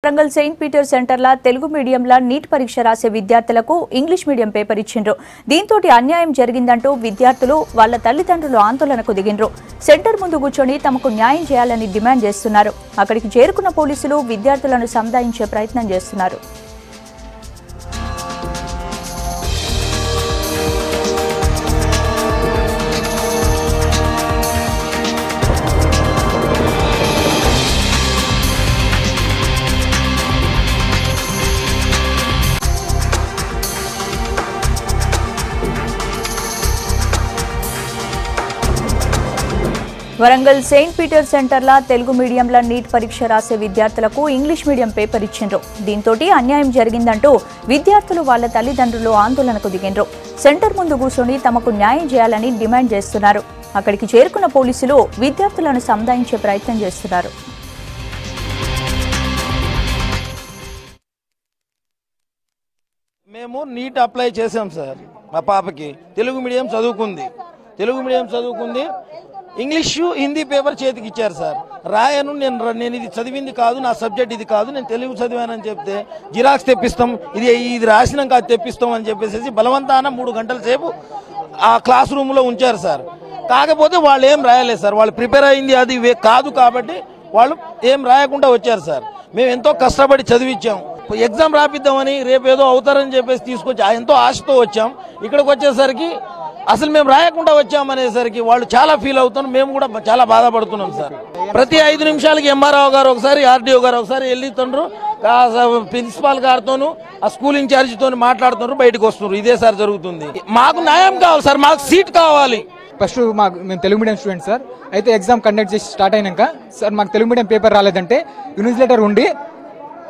Warangal Saint Peter సెంటర్ల Telugu మీడియంల neat పరీక్ష రాసే విద్యార్థులకు ఇంగ్లీష్ మీడియం పేపర్ ఇచ్చిండ్రు. దీంతోటి అన్యాయం జరిగిందంటూ విద్యార్థులు వాళ్ళ తల్లిదండ్రులు ఆందోళనకు దిగిండ్రు. సెంటర్ ముందు కూర్చొని తమకు న్యాయం చేయాలని డిమాండ్ చేస్తున్నారు. అక్కడికి చేరుకున్న పోలీసులు విద్యార్థులను సంధాయించే ప్రయత్నం చేస్తున్నారు. వరంగల్ సెయింట్ పీటర్ సెంటర్ల తెలుగు మీడియంల నీట్ పరీక్ష రాసే విద్యార్థులకు ఇంగ్లీష్ మీడియం పేపర్ ఇచ్చిండ్రు. దీంతోటి అన్యాయం జరిగిందంటూ విద్యార్థులు వాళ్ళ తల్లిదండ్రులు ఆందోళనకు దిగిండ్రు. సెంటర్ ముందు కూర్చొని తమకు న్యాయం చేయాలని డిమాండ్ చేస్తున్నారు. అక్కడికి చేరుకున్న పోలీసులు విద్యార్థులను సంధాయించే ప్రయత్నం చేస్తున్నారు. మేము నీట్ అప్లై చేసాం సార్. మా పాపకి తెలుగు మీడియం చదువుకుంది. ఇంగ్లీషు హిందీ పేపర్ చేతికి ఇచ్చారు సార్. రాయను నేను ఇది చదివింది కాదు, నా సబ్జెక్ట్ ఇది కాదు, నేను తెలుగు చదివానని చెప్తే జిరాక్స్ తెప్పిస్తాం, ఇది రాసినాక అది తెప్పిస్తాం అని చెప్పేసి బలవంతాన 3 గంటల సేపు ఆ క్లాస్ రూమ్లో ఉంచారు సార్. కాకపోతే వాళ్ళు ఏం రాయలేదు సార్. వాళ్ళు ప్రిపేర్ అయింది అది కాదు కాబట్టి వాళ్ళు ఏం రాయకుండా వచ్చారు సార్. మేము ఎంతో కష్టపడి చదివించాం. ఎగ్జామ్ రాపిద్దామని రేపు ఏదో అవుతారని చెప్పేసి తీసుకొచ్చి ఎంతో ఆశతో వచ్చాం. ఇక్కడికి వచ్చేసరికి అసలు మేము రాయకుండా వచ్చామనేసరికి వాళ్ళు చాలా ఫీల్ అవుతున్నారు. మేము కూడా చాలా బాధపడుతున్నాం సార్. ప్రతి 5 నిమిషాలకి ఎంఆర్ఓ గారు ఒకసారి, ఆర్డీఓ గారు ఒకసారి వెళ్తుండ్రు, ప్రిన్సిపాల్ గారితోనూ ఆ స్కూల్ ఇన్ఛార్జితో మాట్లాడుతున్నారు, బయటకు వస్తున్నారు. ఇదే సార్ జరుగుతుంది. మాకు న్యాయం కావాలి సార్, మాకు సీట్ కావాలి. ఫస్ట్ మేము తెలుగు మీడియం స్టూడెంట్ సార్. అయితే ఎగ్జామ్ కండక్ట్ చేసి స్టార్ట్ అయినాక సార్ మాకు తెలుగు మీడియం పేపర్ రాలేదంటే ఇన్విజిలేటర్ ఉండి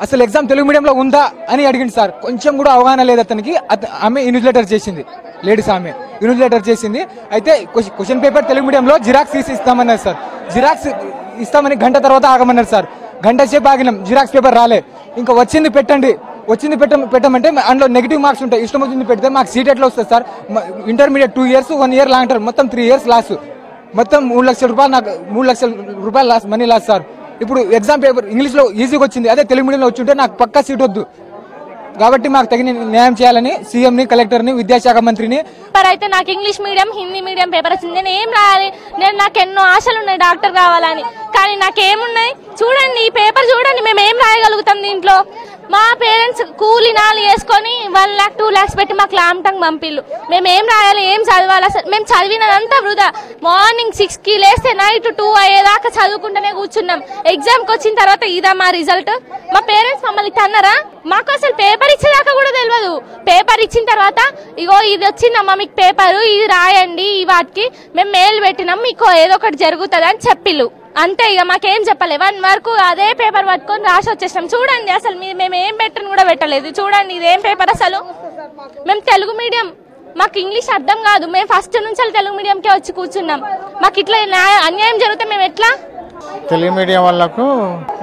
అసలు ఎగ్జామ్ తెలుగు మీడియంలో ఉందా అని అడిగింది సార్. కొంచెం కూడా అవగాహన లేదు అతనికి. ఆమె ఇన్విజిలేటర్ చేసింది, లేడీస్ ఆమె ఇన్విజిలేటర్ చేసింది. అయితే క్వశ్చన్ పేపర్ తెలుగు మీడియంలో జిరాక్స్ తీసి ఇస్తామన్నారు సార్. జిరాక్స్ ఇస్తామని గంట తర్వాత ఆగమన్నారు సార్. గంట సేపు ఆగినాం, జిరాక్స్ పేపర్ రాలే. ఇంకా వచ్చింది పెట్టమంటే అందులో నెగిటివ్ మార్క్స్ ఉంటాయి. ఇష్టం వచ్చింది పెడితే మాకు సీట్ ఎట్లా వస్తుంది sir? Intermediate 2 years 1 year long term, మొత్తం 3 years లాస్, మొత్తం 3 లక్షల రూపాయలు, నాకు 3 లక్షల రూపాయలు లాస్, మనీ లాస్ సార్. ఇప్పుడు ఎగ్జామ్ పేపర్ ఇంగ్లీష్లో ఈజీగా వచ్చింది, అదే తెలుగు మీడియంలో వచ్చి నాకు పక్కా సీట్ వద్దు. కాబట్టి మాకు తగిన న్యాయం చేయాలని సీఎంని, కలెక్టర్ని, విద్యాశాఖ మంత్రిని. అయితే నాకు English medium, Hindi medium paper వచ్చింది. నేను ఏం రాయాలి? నాకు ఎన్నో ఆశలు ఉన్నాయి డాక్టర్ కావాలని, కానీ నాకేమున్నాయి? చూడండి ఈ పేపర్ చూడండి, మేము ఏం రాయగలుగుతాం దీంట్లో? మా పేరెంట్స్ కూలి నాలు వేసుకొని 1 lakh 2 lakhs పెట్టి మాకు లాంటంగ్ పంపిల్లు. మేము ఏం రాయాలి, ఏం చదవాలి? అసలు మేము చదివినదంతా వృధా. మార్నింగ్ 6కి లేస్తే నైట్ 2 అయ్యేదాకా చదువుకుంటూనే కూర్చున్నాం. ఎగ్జామ్కి వచ్చిన తర్వాత ఇదా మా రిజల్ట్? మా పేరెంట్స్ మమ్మల్ని తన్నారా? మాకు అసలు పేపర్ ఇచ్చేదాకా కూడా తెలియదు. పేపర్ ఇచ్చిన తర్వాత ఇగో ఇది వచ్చిందమ్మా మీకు పేపరు, ఇది రాయండి, ఈ వాటికి మేము మెయిల్ పెట్టినాం, మీకు ఏదో ఒకటి జరుగుతుంది అని చెప్పిల్లు. అంతే, ఇక మాకేం చెప్పలే. 1 వరకు అదే పేపర్ పట్టుకొని రాసి వచ్చేసాం. చూడండి అసలు మేము ఏం పెట్టని కూడా పెట్టలేదు. చూడండి ఇదేం పేపర్ అసలు? మేము తెలుగు మీడియం, మాకు ఇంగ్లీష్ అర్థం కాదు. మేము ఫస్ట్ నుంచి తెలుగు మీడియంకే వచ్చి కూర్చున్నాం. మాకు ఇట్లా అన్యాయం జరిగితే మేము ఎట్లా? తెలుగు మీడియం వాళ్ళకు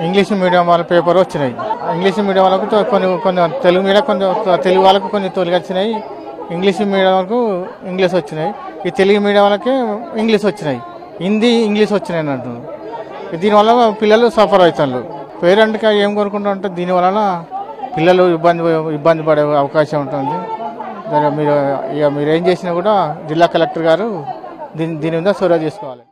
ఇంగ్లీష్ మీడియం వాళ్ళ పేపర్ వచ్చినాయి. ఇంగ్లీష్ మీడియం వాళ్ళకు కొన్ని తెలుగు మీడియం తెలుగు వాళ్ళకు కొన్ని తొలగి వచ్చినాయి. ఇంగ్లీష్ మీడియం వాళ్ళకు ఇంగ్లీష్ వచ్చినాయి. ఈ తెలుగు మీడియం వాళ్ళకి ఇంగ్లీష్ వచ్చినాయి, హిందీ ఇంగ్లీష్ వచ్చినాయి అంటున్నారు. దీనివల్ల పిల్లలు సఫర్ అవుతారు. పేరెంట్గా ఏం కోరుకుంటారంటే దీనివలన పిల్లలు ఇబ్బంది పడే అవకాశం ఉంటుంది. మీరు ఏం చేసినా కూడా జిల్లా కలెక్టర్ గారు దీని మీద చొరవ తీసుకోవాలి.